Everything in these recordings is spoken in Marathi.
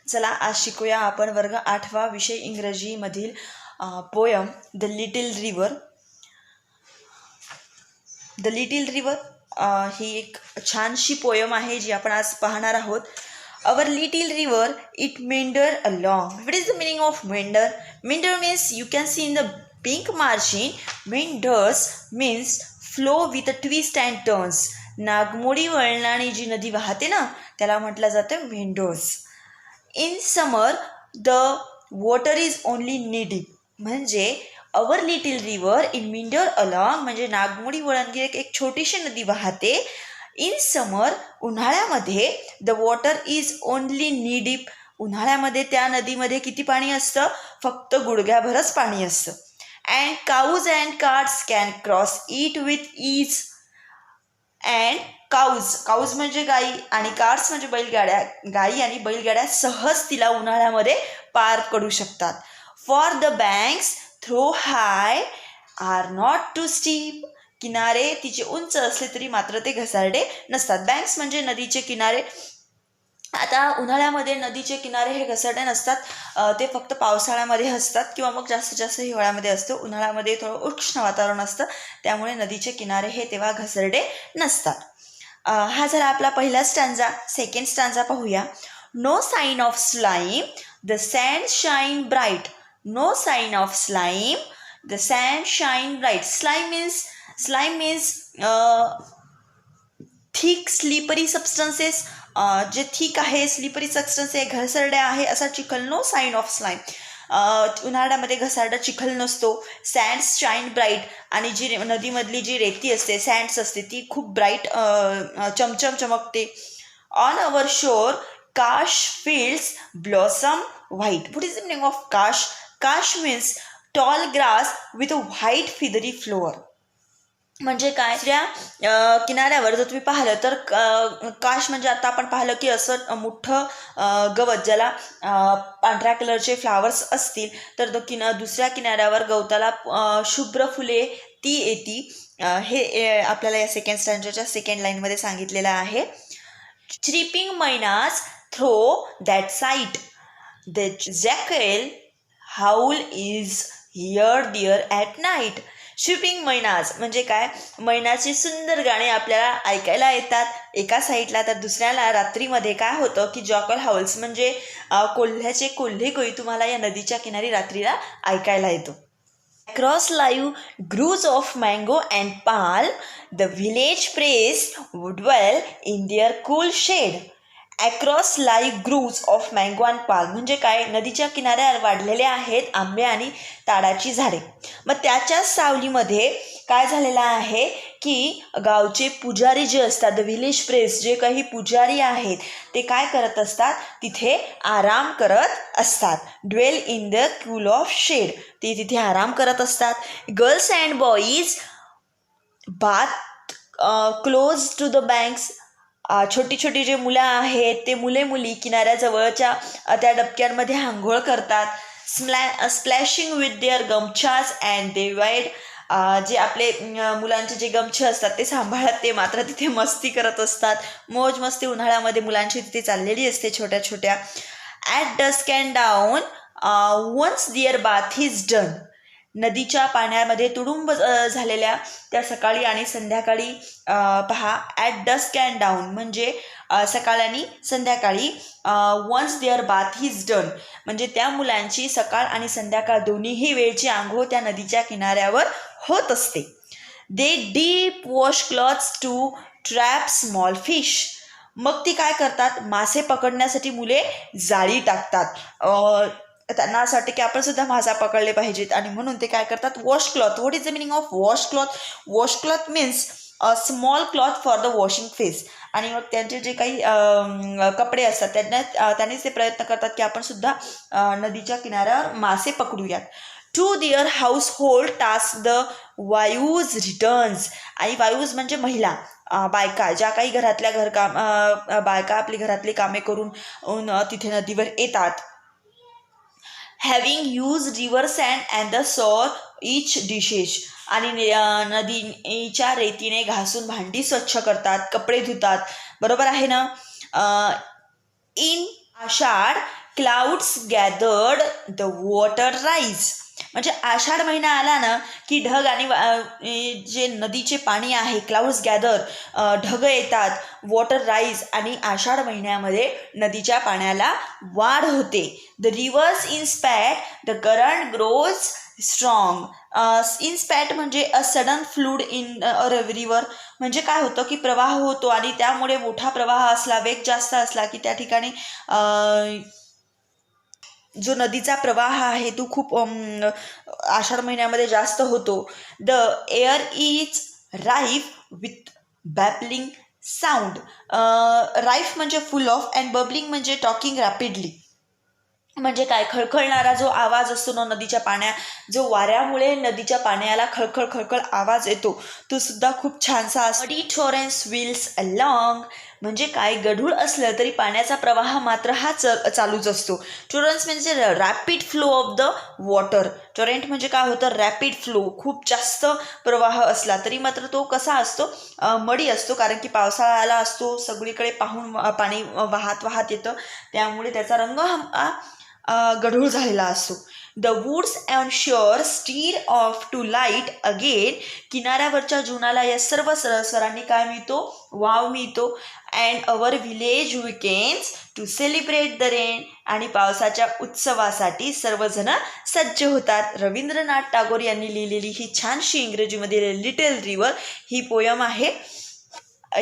चला आज शिकूया आपण वर्ग 8वा विषय इंग्रजीमधील poem the little river. The little river ही एक छानशी पोयम आहे जी आपण आज पाहणार आहोत. Our little river it meander along. What is the meaning of meander? Meander means you can see in the pink margin. Meanders means flow with a twist and turns. नागमोडी वळणाने जी नदी वाहते ना त्याला म्हटलं जातं meanders. In summer the water is only knee deep. म्हणजे our little river in मिंडर along म्हणजे नागमोडी वळणगी एक छोटीशी नदी वाहते. इन समर उन्हाळ्यामध्ये the water is only knee deep. उन्हाळ्यामध्ये त्या नदीमध्ये किती पाणी असतं? फक्त गुडघ्याभरच पाणी असतं. And काऊज and carts can cross it with is. And काऊज म्हणजे गाई आणि कार्ट्स म्हणजे बैलगाड्या. गाई आणि बैलगाड्या सहज तिला उन्हाळ्यामध्ये पार करू शकतात. For the banks through high are not too steep. किनारे तिचे उंच असले तरी मात्र ते घसारडे नसतात. बँक्स म्हणजे नदीचे किनारे. आता उन्हाळ्यामध्ये नदीचे किनारे हे घसरडे नसतात, ते फक्त पावसाळ्यामध्ये असतात किंवा मग जास्तीत जास्त हिवाळ्यामध्ये असतं. उन्हाळ्यामध्ये थोडं उष्ण वातावरण असतं त्यामुळे नदीचे किनारे हे तेव्हा घसरडे नसतात. हा झाला आपला पहिला स्टँजा. सेकंड स्टँजा पाहूया. No sign of slime the sand shine bright. No sign of slime the sand shine bright. Slime means thick slippery substances. जे थिक आहे, स्लिपरी सबस्टन्स आहे, घसरड्या आहे असा चिखल. No sign of slime. उन्हाळ्यामध्ये घसारडा चिखल नसतो. Sands shine bright. आणि जी नदीमधली जी रेती असते, सँड्स असते, ती खूप ब्राईट चमचम चमकते. On our shore kash fields blossom white. What is the meaning of kash? Kash means tall grass with a white feathery flower. म्हणजे काय, त्या किनाऱ्यावर जर तुम्ही पाहिलं तर काश म्हणजे आता आपण पाहिलं की असं मोठं गवत ज्याला पांढऱ्या कलरचे फ्लावर्स असतील तर दुसऱ्या किनाऱ्यावर गवताला शुभ्र फुले ती येती. हे आपल्याला या सेकंड स्टँडर्डच्या सेकंड लाईनमध्ये सांगितलेलं आहे. Chirping mynas through that site. The jackal howl is hear there at night. Chirping mynas म्हणजे काय, मैनाची सुंदर गाणी आपल्याला ऐकायला येतात एका साईडला, तर दुसऱ्याला रात्रीमध्ये काय होतं की जॉकल हाऊल्स म्हणजे कोल्ह्याचे कोल्हे कोई तुम्हाला या नदीच्या किनारी रात्रीला ऐकायला येतो. Across live groves of mango and palm the village press would well in their cool shade. Across live groves of mango and palm म्हणजे काय, नदीच्या किनाऱ्यावर वाढलेले आहेत आंबे आणि ताडाची झाडे. मग त्याच्याच सावलीमध्ये काय झालेलं आहे की गावचे पुजारी जे असतात, द व्हिलेज प्रेस, जे काही पुजारी आहेत ते काय करत असतात, तिथे आराम करत असतात. Dwell in the cool of shade. ते तिथे आराम करत असतात. Girls and boys bath close to the banks. छोटी छोटी जे मुलं आहेत ते मुली किनाऱ्याजवळच्या त्या डबक्यांमध्ये आंघोळ करतात. Splashing with their gamchas and they wide. जे आपले मुलांचे जे गमछे असतात ते सांभाळत ते मात्र तिथे मस्ती करत असतात. मोज मस्ती उन्हाळ्यामध्ये मुलांची तिथे चाललेली असते छोट्या छोट्या. At dusk and dawn once there bath is done. नदीच्या पाण्यामध्ये तुडुंब झालेल्या त्या सकाळी आणि संध्याकाळी पहा. ॲट डस्क अँड डाऊन म्हणजे सकाळ आणि संध्याकाळी. Once there bath is done म्हणजे त्या मुलांची सकाळ आणि संध्याकाळ दोन्हीही वेळची आंघोळ त्या नदीच्या किनाऱ्यावर होत असते. They dip wash clothes to trap small fish. मग ती काय करतात, मासे पकडण्यासाठी मुले जाळी टाकतात. त्यांना असं वाटतं की आपण सुद्धा मासा पकडले पाहिजेत आणि म्हणून ते काय करतात, wash cloth. What is the meaning of wash cloth? Wash cloth means a small cloth for the washing face. आणि मग त्यांचे जे काही कपडे असतात त्यांनीच ते प्रयत्न करतात की आपण सुद्धा नदीच्या किनाऱ्यावर मासे पकडूयात. To their household tasks the wives returns. आणि वायूज म्हणजे महिला, बायका, ज्या काही घरातल्या बायका आपली घरातली कामे करून तिथे नदीवर येतात. Having use river sand and the sour each dishes. आणि नदीच्या रेतीने घासून भांडी स्वच्छ करतात, कपडे धुतात. बरोबर आहे ना? In Ashadh clouds gathered the water rise. म्हणजे आषाढ महिना आला ना की ढग आणि जे नदीचे पाणी आहे, क्लाउड्स गॅदर, ढग येतात, वॉटर राईज, आणि आषाढ महिन्यामध्ये नदीच्या पाण्याला वाढ होते. The rivers in spate the current grows strong. In spate म्हणजे a sudden flood in a river. म्हणजे काय होतं की प्रवाह होतो आणि त्यामुळे मोठा प्रवाह असला, वेग जास्त असला की त्या ठिकाणी जो नदीचा प्रवाह आहे तो खूप आषाढ महिन्यामध्ये जास्त होतो. The air is rife with babbling sound. Rife म्हणजे फुल ऑफ अँड बबलिंग म्हणजे टॉकिंग रॅपिडली. म्हणजे काय, खळखळणारा जो आवाज असतो ना नदीच्या जो वाऱ्यामुळे नदीच्या पाण्याला खळखळ खळखळ आवाज येतो, तो सुद्धा खूप छानसा असतो. मडी टॉरेंट्स विल्स अलॉंग. म्हणजे काय, गढूळ असलं तरी पाण्याचा प्रवाह मात्र हा चालूच असतो. टॉरेंट्स म्हणजे rapid flow of the water. Torrent म्हणजे काय होतं, रॅपिड फ्लो, खूप जास्त प्रवाह असला तरी मात्र तो कसा असतो, मडी असतो, कारण की पावसाळा आला असतो, सगळीकडे पाहून पाणी वाहत वाहत येतं, त्यामुळे त्याचा रंग गढूळ झालेला असतो. The woods and shore stir of to light again. किनाऱ्यावरच्या जीवनाला या सर्व स्वरांनी काय मिळतो, वाव मिळतो. And our village weekends to celebrate the rain. आणि पावसाच्या उत्सवासाठी सर्वजण सज्ज होतात. रवींद्रनाथ टागोर यांनी लिहिलेली ही छानशी इंग्रजीमध्ये लिटल रिव्हर ही पोयम आहे.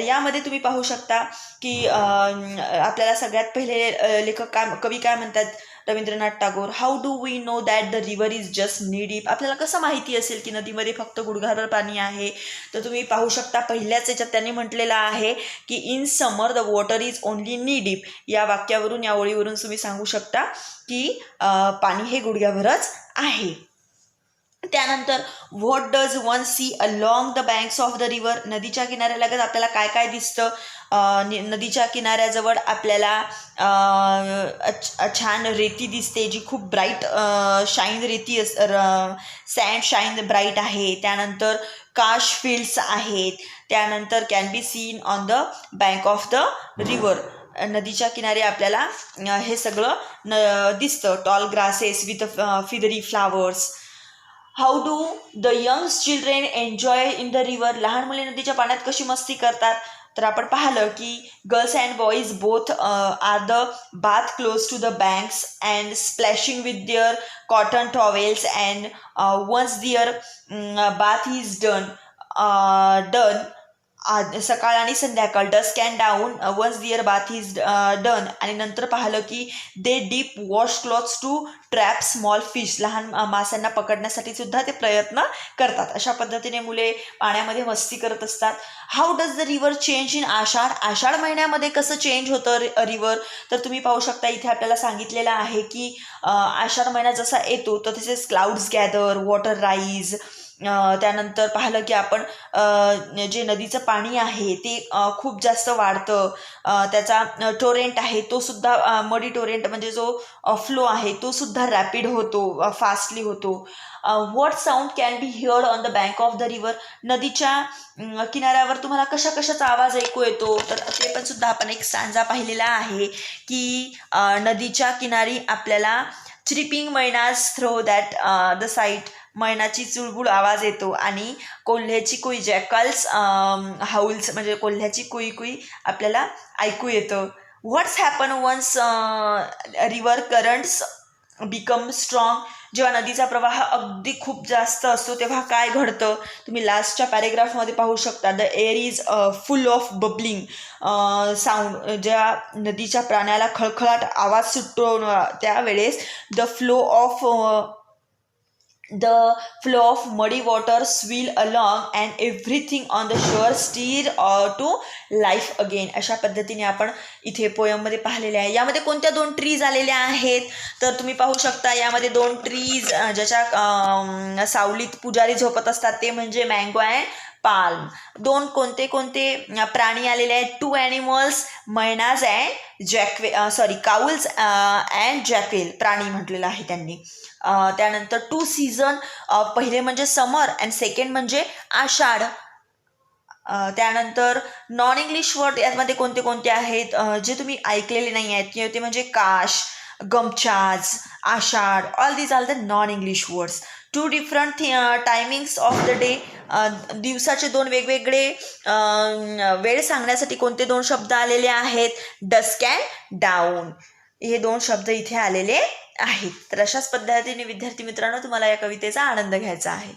यामध्ये तुम्ही पाहू शकता की आपल्याला सगळ्यात पहिले लेखक कवी काय म्हणतात, Rabindranath Tagore. How do we know that the river is just knee deep. आपल्याला कसं माहिती असेल की नदीमध्ये फक्त गुडघाभर पाणी आहे. तर तुम्ही पाहू शकता पहिल्याच याच्यात त्यांनी म्हटलेलं आहे की in summer the water is only knee deep. या वाक्यावरून, या ओळीवरून तुम्ही सांगू शकता की पाणी हे गुडघ्याभरच आहे. त्यानंतर what does one see along the banks of the river. नदीच्या किनाऱ्यालगत आपल्याला काय काय दिसतं. नदीच्या किनाऱ्याजवळ आपल्याला छान रेती दिसते, जी खूप ब्राईट शाईन रेती सँड शाईन ब्राईट आहे. त्यानंतर काश फील्ड्स आहेत. त्यानंतर can be seen on the bank of the river. नदीच्या किनारी आपल्याला हे सगळं दिसतं. Tall grasses with feathery flowers. How do the young children enjoy in the river. लहान मुले नदीच्या पाण्यात कशी मस्ती करतात. तर आपण पाहिलं की girls and boys both are the bath close to the banks and splashing with their cotton towels and once their bath is done सकाळ आणि संध्याकाळ. Dusk and dawn once their bath is done. आणि नंतर पाहिलं की they dip wash clothes to trap small fish. लहान माशांना पकडण्यासाठी सुद्धा ते प्रयत्न करतात. अशा पद्धतीने मुले पाण्यामध्ये मस्ती करत असतात. How does the river change in Ashadh. Ashadh महिन्यामध्ये कसं चेंज होतं रिव्हर. तर तुम्ही पाहू शकता इथे आपल्याला सांगितलेलं आहे की आषाढ महिना जसा येतो तर तसेच क्लाउड्स गॅदर, वॉटर राईज. त्यानंतर पाहिलं की आपण जे नदीचं पाणी आहे ते खूप जास्त वाढतं. त्याचा टोरेंट आहे तो सुद्धा, मडी टोरेंट म्हणजे जो फ्लो आहे तो सुद्धा रॅपिड होतो, फास्टली होतो. What sound can be heard on the bank of the river. नदीच्या किनाऱ्यावर तुम्हाला कशा कशाचा आवाज ऐकू येतो. तर ते पण सुद्धा आपण एक स्टांजा पाहिलेला आहे की नदीच्या किनारी आपल्याला चिरिपिंग मैनाज थ्रो दॅट द साईट. मैनाची चुळबुळ आवाज येतो आणि कोल्ह्याची कुई, जॅकल्स हाऊल्स म्हणजे कोल्ह्याची कुई कुई आपल्याला ऐकू येतं. What's happen once river currents become strong. जेव्हा नदीचा प्रवाह अगदी खूप जास्त असतो तेव्हा काय घडतं. तुम्ही लास्टच्या पॅरेग्राफमध्ये पाहू शकता. The air is full of bubbling sound. ज्या नदीच्या प्राण्याला खळखळाट आवाज सुटतो त्यावेळेस the flow of muddy water swirl along and everything on the shore stir to life again. अशा पद्धतीने आपण इथे पोयममध्ये पाहिलेले आहे. यामध्ये कोणत्या दोन ट्रीज आलेल्या आहेत तर तुम्ही पाहू शकता. यामध्ये दोन ट्रीज ज्याच्या सावलीत पुजारी झोपत असतात ते म्हणजे मँगो अँड पाल्म. दोन कोणते प्राणी आलेले आहेत. 2 ॲनिमल्स, मैनाज अँड काउल्स अँड जॅक्वेल प्राणी म्हटलेलं आहे त्यांनी. त्यानंतर 2 सीझन, पहिले म्हणजे समर अँड सेकंड म्हणजे आषाढ. त्यानंतर नॉन इंग्लिश वर्ड यामध्ये कोणते आहेत जे तुम्ही ऐकलेले नाही आहेत किंवा ते म्हणजे kash, gamchas, Ashadh, all these are the non English words. Two different timings of the day, दिवसाचे दोन वेगवेगळे वेळ सांगण्यासाठी कोणते दोन शब्द आलेले आहेत? डस्क अँड डाऊन, हे दोन शब्द इथे आलेले आहेत. तर अशाच पद्धतीने विद्यार्थी मित्रांनो तुम्हाला या कवितेचा आनंद घ्यायचा आहे.